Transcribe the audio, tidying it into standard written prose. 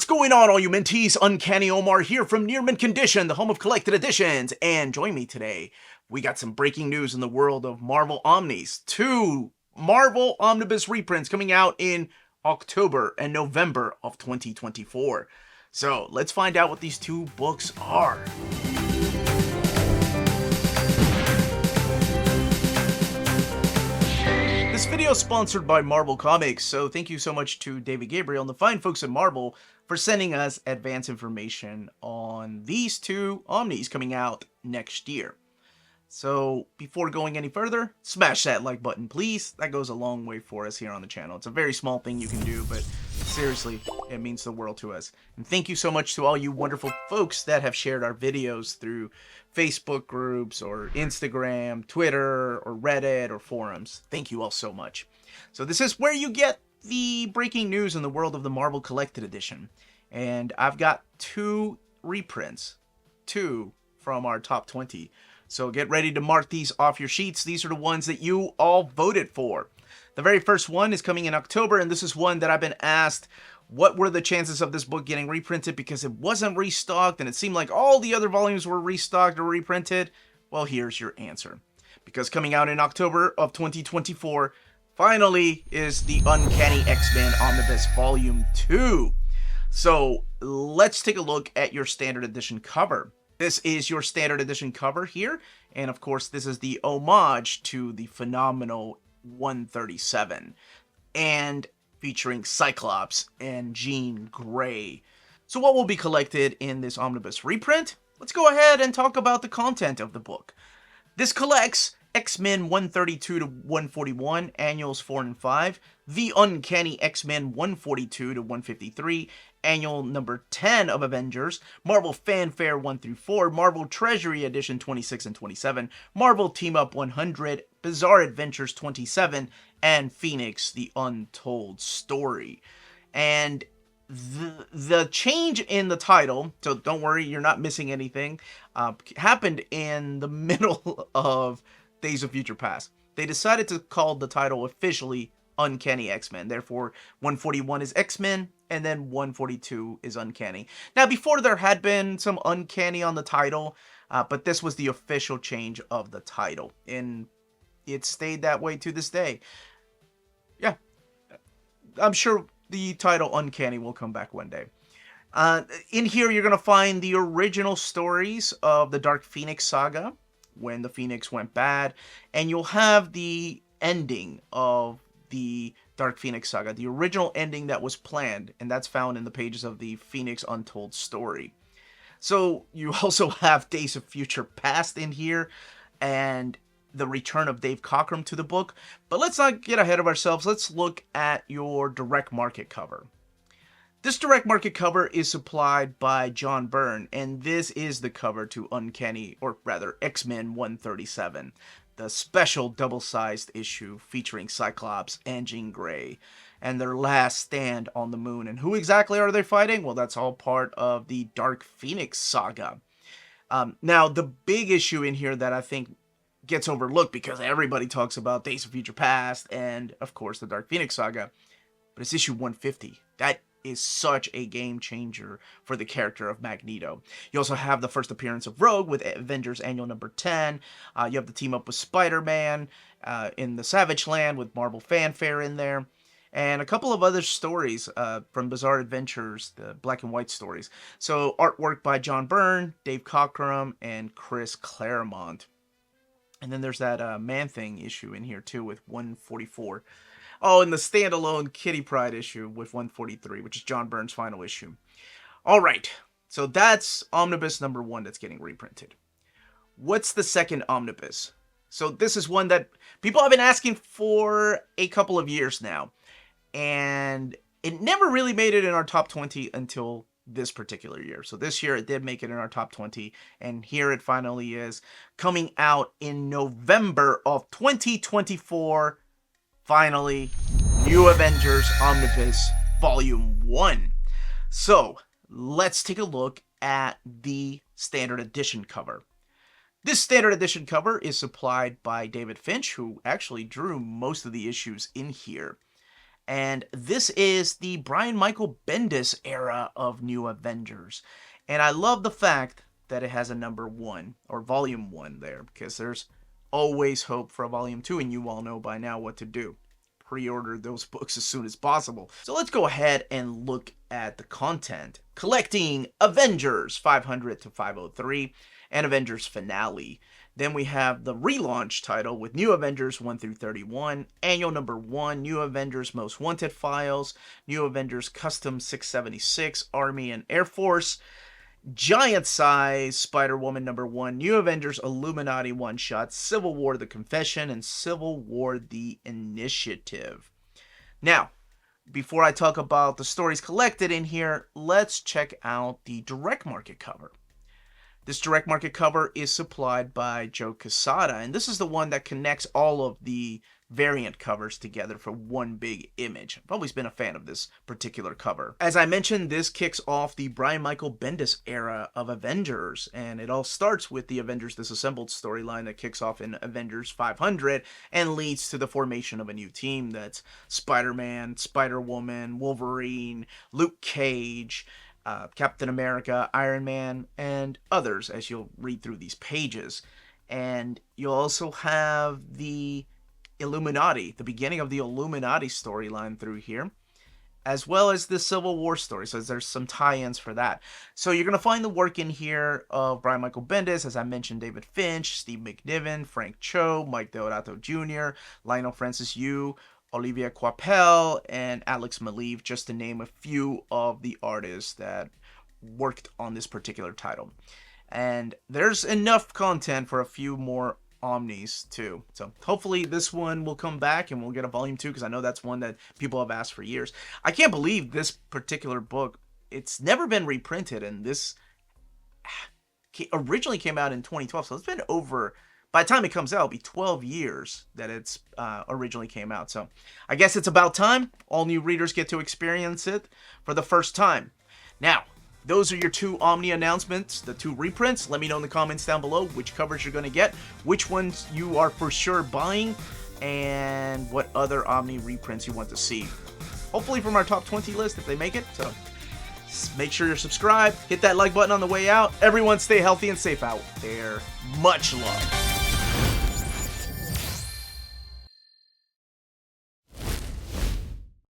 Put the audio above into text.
going on, all you mentees? Uncanny Omar here from Near Mint Condition, the home of collected editions. And join me today. We got some breaking news in the world of Marvel Omnis. 2 Marvel Omnibus Reprints coming out in October and November of 2024. So let's find out what these 2 books are. This video is sponsored by Marvel Comics, so thank you so much to David Gabriel and the fine folks at Marvel for sending us advance information on these 2 Omnis coming out next year. So before going any further, smash that like button, please. That goes a long way for us here on the channel. It's a very small thing you can do, but seriously, it means the world to us. And thank you so much to all you wonderful folks that have shared our videos through Facebook groups or Instagram, Twitter, or Reddit, or forums. Thank you all so much. So this is where you get the breaking news in the world of the Marvel Collected Edition. And I've got 2 reprints, 2 from our top 20. So get ready to mark these off your sheets. These are the ones that you all voted for. The very first one is coming in October, and this is one that I've been asked, what were the chances of this book getting reprinted because it wasn't restocked and it seemed like all the other volumes were restocked or reprinted? Well, here's your answer. Because coming out in October of 2024, finally is the Uncanny X-Men Omnibus Volume 2. So let's take a look at your standard edition cover. This is your standard edition cover here, and of course this is the homage to the phenomenal 137, and featuring Cyclops and Jean Grey. So what will be collected in this omnibus reprint? Let's go ahead and talk about the content of the book. This collects X-Men 132 to 141, Annuals 4 and 5, The Uncanny X-Men 142 to 153, Annual number 10 of Avengers, Marvel Fanfare 1 through 4, Marvel Treasury Edition 26 and 27, Marvel Team Up 100, Bizarre Adventures 27, and Phoenix The Untold Story. And the change in the title, so don't worry, you're not missing anything, happened in the middle of Days of Future Past. They decided to call the title officially Uncanny X-Men. Therefore, 141 is X-Men, and then 142 is Uncanny. Now, before there had been some Uncanny on the title, but this was the official change of the title, and it stayed that way to this day. Yeah, I'm sure the title Uncanny will come back one day. In here, you're going to find the original stories of the Dark Phoenix saga, when the Phoenix went bad, and you'll have the ending of the Dark Phoenix saga, the original ending that was planned, and that's found in the pages of the Phoenix Untold Story. So you also have Days of Future Past in here, and the return of Dave Cockrum to the book. But let's not get ahead of ourselves. Let's look at your direct market cover. This direct market cover is supplied by John Byrne, and this is the cover to Uncanny, or rather X-Men 137, the special double-sized issue featuring Cyclops and Jean Grey, and their last stand on the moon. And who exactly are they fighting? Well, that's all part of the Dark Phoenix saga. Now, the big issue in here that I think gets overlooked because everybody talks about Days of Future Past and, of course, the Dark Phoenix saga, but it's issue 150. That is such a game changer for the character of Magneto. You also have the first appearance of Rogue with Avengers Annual number 10. You have the team up with Spider-Man in the Savage Land with Marvel Fanfare in there. And a couple of other stories from Bizarre Adventures, the black and white stories. So artwork by John Byrne, Dave Cockrum, and Chris Claremont. And then there's that Man-Thing issue in here too with 144. Oh, and the standalone Kitty Pryde issue with 143, which is John Byrne's final issue. All right, so that's Omnibus number 1 that's getting reprinted. What's the second Omnibus? So this is one that people have been asking for a couple of years now. And it never really made it in our top 20 until this particular year. So this year it did make it in our top 20. And here it finally is, coming out in November of 2024. Finally, New Avengers Omnibus Volume 1. So, let's take a look at the standard edition cover. This standard edition cover is supplied by David Finch, who actually drew most of the issues in here. And this is the Brian Michael Bendis era of New Avengers. And I love the fact that it has a number 1, or volume 1 there, because there's always hope for a volume 2, and you all know by now what to do. Pre-order those books as soon as possible. So let's go ahead and look at the content. Collecting Avengers 500 to 503 and Avengers Finale. Then we have the relaunch title with New Avengers 1 through 31, Annual number 1, New Avengers Most Wanted Files, New Avengers Custom 676, Army and Air Force, Giant Size, Spider-Woman number 1, New Avengers Illuminati one-shot, Civil War The Confession, and Civil War The Initiative. Now, before I talk about the stories collected in here, let's check out the direct market cover. This direct market cover is supplied by Joe Quesada, and this is the one that connects all of the variant covers together for one big image. I've always been a fan of this particular cover. As I mentioned, this kicks off the Brian Michael Bendis era of Avengers, and it all starts with the Avengers Disassembled storyline that kicks off in Avengers 500 and leads to the formation of a new team that's Spider-Man, Spider-Woman, Wolverine, Luke Cage, Captain America, Iron Man, and others as you'll read through these pages. And you'll also have the Illuminati, the beginning of the Illuminati storyline through here, as well as the Civil War story. So there's some tie-ins for that. So you're going to find the work in here of Brian Michael Bendis, as I mentioned, David Finch, Steve McNiven, Frank Cho, Mike Deodato Jr., Lionel Francis Yu, Olivia Coipel, and Alex Maleev, just to name a few of the artists that worked on this particular title. And there's enough content for a few more Omnis too. So hopefully this one will come back and we'll get a volume 2, because I know that's one that people have asked for years. I can't believe this particular book, it's never been reprinted, and this originally came out in 2012, so it's been over, by the time it comes out, it'll be 12 years that it's originally came out. So I guess it's about time all new readers get to experience it for the first time. Now, those are your 2 Omni announcements, the 2 reprints. Let me know in the comments down below which covers you're going to get, which ones you are for sure buying, and what other Omni reprints you want to see. Hopefully from our top 20 list if they make it. So make sure you're subscribed, hit that like button on the way out. Everyone stay healthy and safe out there. Much love.